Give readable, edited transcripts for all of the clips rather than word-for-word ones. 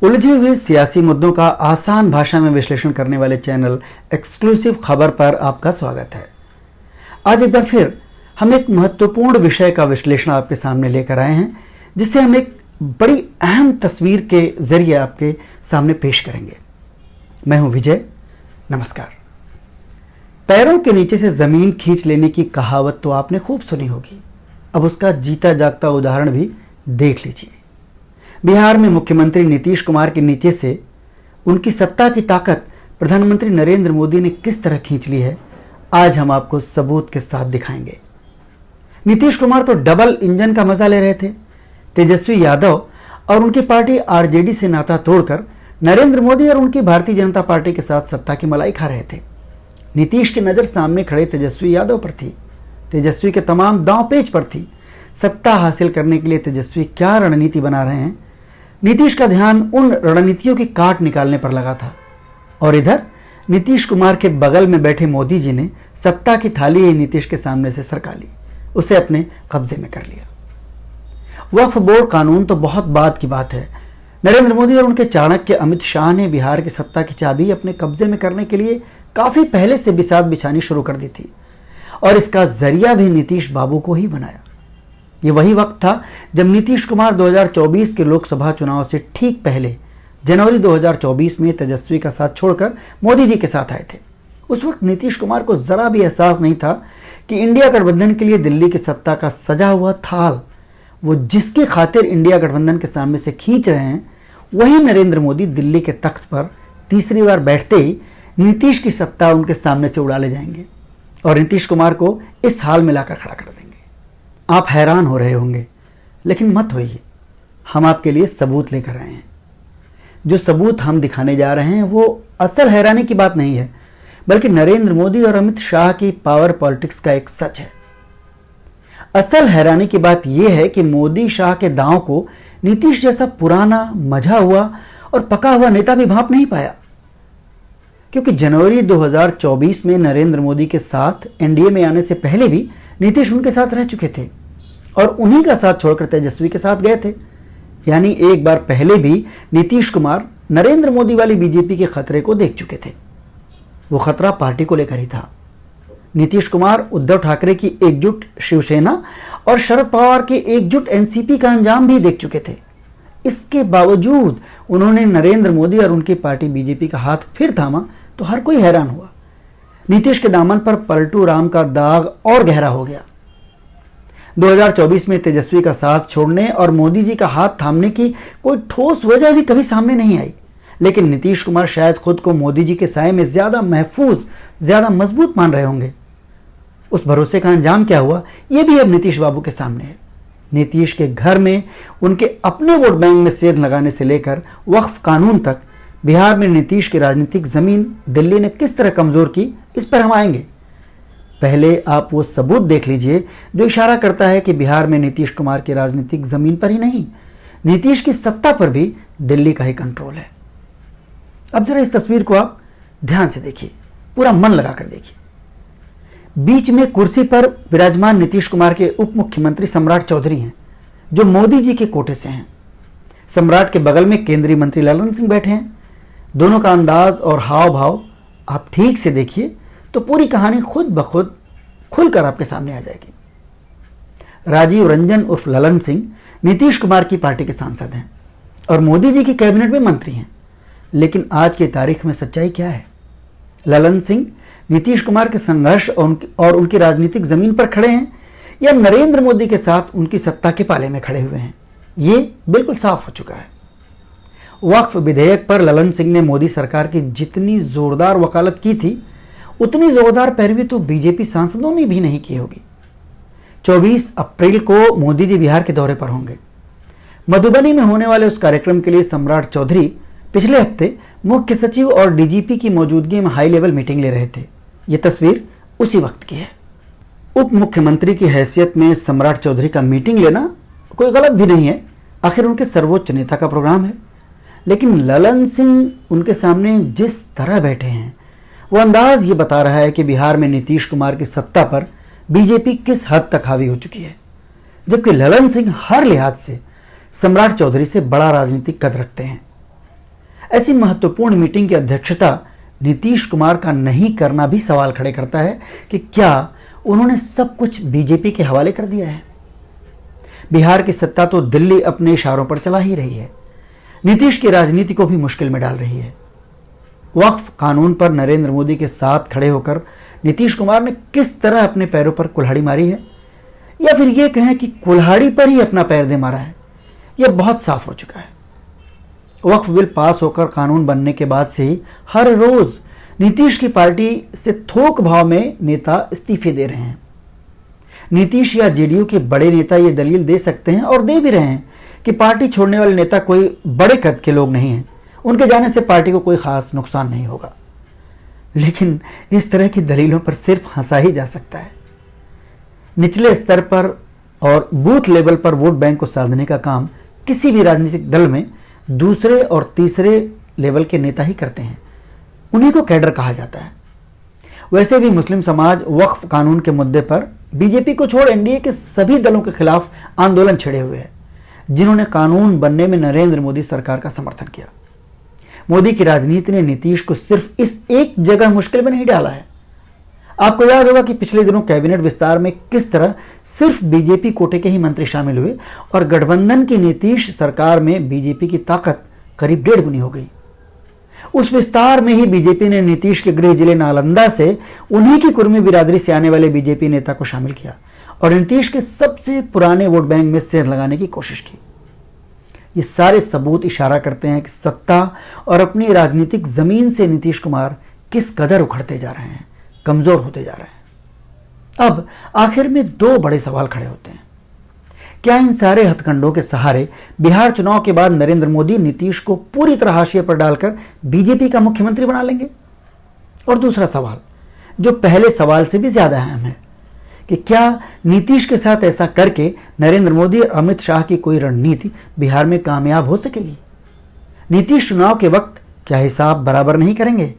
उलझे हुए सियासी मुद्दों का आसान भाषा में विश्लेषण करने वाले चैनल एक्सक्लूसिव खबर पर आपका स्वागत है। आज एक बार फिर हम एक महत्वपूर्ण विषय का विश्लेषण आपके सामने लेकर आए हैं, जिसे हम एक बड़ी अहम तस्वीर के जरिए आपके सामने पेश करेंगे। मैं हूं विजय, नमस्कार। पैरों के नीचे से जमीन खींच लेने की कहावत तो आपने खूब सुनी होगी, अब उसका जीता जागता उदाहरण भी देख लीजिए। बिहार में मुख्यमंत्री नीतीश कुमार के नीचे से उनकी सत्ता की ताकत प्रधानमंत्री नरेंद्र मोदी ने किस तरह खींच ली है, आज हम आपको सबूत के साथ दिखाएंगे। नीतीश कुमार तो डबल इंजन का मजा ले रहे थे। तेजस्वी यादव और उनकी पार्टी आरजेडी से नाता तोड़कर नरेंद्र मोदी और उनकी भारतीय जनता पार्टी के साथ सत्ता की मलाई खा रहे थे। नीतीश की नजर सामने खड़े तेजस्वी यादव पर थी। तेजस्वी के तमाम दांव पेच पर थी। सत्ता हासिल करने के लिए तेजस्वी क्या रणनीति बना रहे हैं, नीतीश का ध्यान उन रणनीतियों की काट निकालने पर लगा था। और इधर नीतीश कुमार के बगल में बैठे मोदी जी ने सत्ता की थाली ही नीतीश के सामने से सरका ली, उसे अपने कब्जे में कर लिया। वक्फ बोर्ड कानून तो बहुत बाद की बात है। नरेंद्र मोदी और उनके चाणक्य अमित शाह ने बिहार की सत्ता की चाबी अपने कब्जे में करने के लिए काफी पहले से बिसात बिछानी शुरू कर दी थी, और इसका जरिया भी नीतीश बाबू को ही बनाया। ये वही वक्त था जब नीतीश कुमार 2024 के लोकसभा चुनाव से ठीक पहले जनवरी 2024 में तेजस्वी का साथ छोड़कर मोदी जी के साथ आए थे। उस वक्त नीतीश कुमार को जरा भी एहसास नहीं था कि इंडिया गठबंधन के लिए दिल्ली की सत्ता का सजा हुआ थाल, वो जिसकी खातिर इंडिया गठबंधन के सामने से खींच रहे हैं, वही नरेंद्र मोदी दिल्ली के तख्त पर तीसरी बार बैठते ही नीतीश की सत्ता उनके सामने से उड़ा ले जाएंगे और नीतीश कुमार को इस हाल में लाकर खड़ा कर देंगे। आप हैरान हो रहे होंगे, लेकिन मत होइए, हम आपके लिए सबूत लेकर आए हैं। जो सबूत हम दिखाने जा रहे हैं वो असल हैरानी की बात नहीं है, बल्कि नरेंद्र मोदी और अमित शाह की पावर पॉलिटिक्स का एक सच है। असल हैरानी की बात यह है कि मोदी शाह के दांव को नीतीश जैसा पुराना, मझा हुआ और पका हुआ नेता भी भांप नहीं पाया, क्योंकि जनवरी 2024 में नरेंद्र मोदी के साथ एनडीए में आने से पहले भी नीतीश उनके साथ रह चुके थे और उन्हीं का साथ छोड़कर तेजस्वी के साथ गए थे। यानी एक बार पहले भी नीतीश कुमार नरेंद्र मोदी वाली बीजेपी के खतरे को देख चुके थे। वो खतरा पार्टी को लेकर ही था। नीतीश कुमार उद्धव ठाकरे की एकजुट शिवसेना और शरद पवार के एकजुट एनसीपी का अंजाम भी देख चुके थे। इसके बावजूद उन्होंने नरेंद्र मोदी और उनकी पार्टी बीजेपी का हाथ फिर थामा तो हर कोई हैरान हुआ। नीतीश के दामन पर पलटू राम का दाग और गहरा हो गया। 2024 में तेजस्वी का साथ छोड़ने और मोदी जी का हाथ थामने की कोई ठोस वजह भी कभी सामने नहीं आई, लेकिन नीतीश कुमार शायद खुद को मोदी जी के साए में ज्यादा महफूज, ज्यादा मजबूत मान रहे होंगे। उस भरोसे का अंजाम क्या हुआ, यह भी अब नीतीश बाबू के सामने है। नीतीश के घर में उनके अपने वोट बैंक में सेंध लगाने से लेकर वक्फ कानून तक बिहार में नीतीश की राजनीतिक जमीन दिल्ली ने किस तरह कमजोर की, इस पर हम आएंगे। पहले आप वो सबूत देख लीजिए जो इशारा करता है कि बिहार में नीतीश कुमार की राजनीतिक जमीन पर ही नहीं, नीतीश की सत्ता पर भी दिल्ली का ही कंट्रोल है। अब जरा इस तस्वीर को आप ध्यान से देखिए, पूरा मन लगाकर देखिए। बीच में कुर्सी पर विराजमान नीतीश कुमार के उप मुख्यमंत्री सम्राट चौधरी हैं, जो मोदी जी के कोटे से हैं। सम्राट के बगल में केंद्रीय मंत्री ललन सिंह बैठे हैं। दोनों का अंदाज और हाव भाव आप ठीक से देखिए तो पूरी कहानी खुद ब खुद खुलकर आपके सामने आ जाएगी। राजीव रंजन उर्फ ललन सिंह नीतीश कुमार की पार्टी के सांसद हैं और मोदी जी की कैबिनेट में मंत्री हैं, लेकिन आज की तारीख में सच्चाई क्या है? ललन सिंह नीतीश कुमार के संघर्ष और उनकी राजनीतिक जमीन पर खड़े हैं या नरेंद्र मोदी के साथ उनकी सत्ता के पाले में खड़े हुए हैं, ये बिल्कुल साफ हो चुका है। वक्फ विधेयक पर ललन सिंह ने मोदी सरकार की जितनी जोरदार वकालत की थी, उतनी जोरदार पैरवी तो बीजेपी सांसदों ने भी नहीं की होगी। 24 अप्रैल को मोदी जी बिहार के दौरे पर होंगे। मधुबनी में होने वाले उस कार्यक्रम के लिए सम्राट चौधरी पिछले हफ्ते मुख्य सचिव और डीजीपी की मौजूदगी में हाई लेवल मीटिंग ले रहे थे। यह तस्वीर उसी वक्त की है। उप मुख्यमंत्री की हैसियत में सम्राट चौधरी का मीटिंग लेना कोई गलत भी नहीं है, आखिर उनके सर्वोच्च नेता का प्रोग्राम है। लेकिन ललन सिंह उनके सामने जिस तरह बैठे हैं, वो अंदाज ये बता रहा है कि बिहार में नीतीश कुमार की सत्ता पर बीजेपी किस हद तक हावी हो चुकी है, जबकि ललन सिंह हर लिहाज से सम्राट चौधरी से बड़ा राजनीतिक कद रखते हैं। ऐसी महत्वपूर्ण मीटिंग की अध्यक्षता नीतीश कुमार का नहीं करना भी सवाल खड़े करता है कि क्या उन्होंने सब कुछ बीजेपी के हवाले कर दिया है। बिहार की सत्ता तो दिल्ली अपने इशारों पर चला ही रही है, नीतीश की राजनीति को भी मुश्किल में डाल रही है। वक्फ कानून पर नरेंद्र मोदी के साथ खड़े होकर नीतीश कुमार ने किस तरह अपने पैरों पर कुल्हाड़ी मारी है, या फिर यह कहें कि कुल्हाड़ी पर ही अपना पैर दे मारा है, यह बहुत साफ हो चुका है। वक्फ बिल पास होकर कानून बनने के बाद से ही हर रोज नीतीश की पार्टी से थोक भाव में नेता इस्तीफे दे रहे हैं। नीतीश या जेडीयू के बड़े नेता ये दलील दे सकते हैं और दे भी रहे हैं कि पार्टी छोड़ने वाले नेता कोई बड़े कद के लोग नहीं हैं, उनके जाने से पार्टी को कोई खास नुकसान नहीं होगा। लेकिन इस तरह की दलीलों पर सिर्फ हंसा ही जा सकता है। निचले स्तर पर और बूथ लेवल पर वोट बैंक को साधने का काम किसी भी राजनीतिक दल में दूसरे और तीसरे लेवल के नेता ही करते हैं, उन्हीं को कैडर कहा जाता है। वैसे भी मुस्लिम समाज वक्फ कानून के मुद्दे पर बीजेपी को छोड़ एनडीए के सभी दलों के खिलाफ आंदोलन छेड़े हुए है, जिन्होंने कानून बनने में नरेंद्र मोदी सरकार का समर्थन किया। मोदी की राजनीति ने नीतीश को सिर्फ इस एक जगह मुश्किल में नहीं डाला है। आपको याद होगा कि पिछले दिनों कैबिनेट विस्तार में किस तरह सिर्फ बीजेपी कोटे के ही मंत्री शामिल हुए और गठबंधन की नीतीश सरकार में बीजेपी की ताकत करीब 1.5 गुनी हो गई। उस विस्तार में ही बीजेपी ने नीतीश के गृह जिले नालंदा से उन्हीं की कुर्मी बिरादरी से आने वाले बीजेपी नेता को शामिल किया और नीतीश के सबसे पुराने वोट बैंक में सेंध लगाने की कोशिश की। ये सारे सबूत इशारा करते हैं कि सत्ता और अपनी राजनीतिक जमीन से नीतीश कुमार किस कदर उखड़ते जा रहे हैं, कमजोर होते जा रहे हैं। अब आखिर में 2 बड़े सवाल खड़े होते हैं। क्या इन सारे हथकंडों के सहारे बिहार चुनाव के बाद नरेंद्र मोदी नीतीश को पूरी तरह हाशिए पर डालकर बीजेपी का मुख्यमंत्री बना लेंगे? और दूसरा सवाल, जो पहले सवाल से भी ज्यादा अहम है, कि क्या नीतीश के साथ ऐसा करके नरेंद्र मोदी और अमित शाह की कोई रणनीति बिहार में कामयाब हो सकेगी? नीतीश चुनाव के वक्त क्या हिसाब बराबर नहीं करेंगे?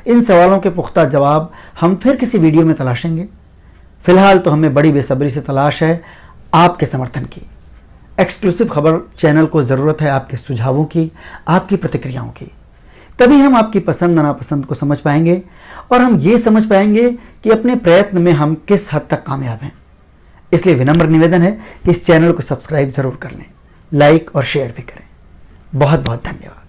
इन सवालों के पुख्ता जवाब हम फिर किसी वीडियो में तलाशेंगे। फिलहाल तो हमें बड़ी बेसब्री से तलाश है आपके समर्थन की। एक्सक्लूसिव खबर चैनल को जरूरत है आपके सुझावों की, आपकी प्रतिक्रियाओं की। तभी हम आपकी पसंद नापसंद को समझ पाएंगे और हम ये समझ पाएंगे कि अपने प्रयत्न में हम किस हद तक कामयाब हैं। इसलिए विनम्र निवेदन है कि इस चैनल को सब्सक्राइब जरूर कर लें, लाइक और शेयर भी करें। बहुत बहुत धन्यवाद।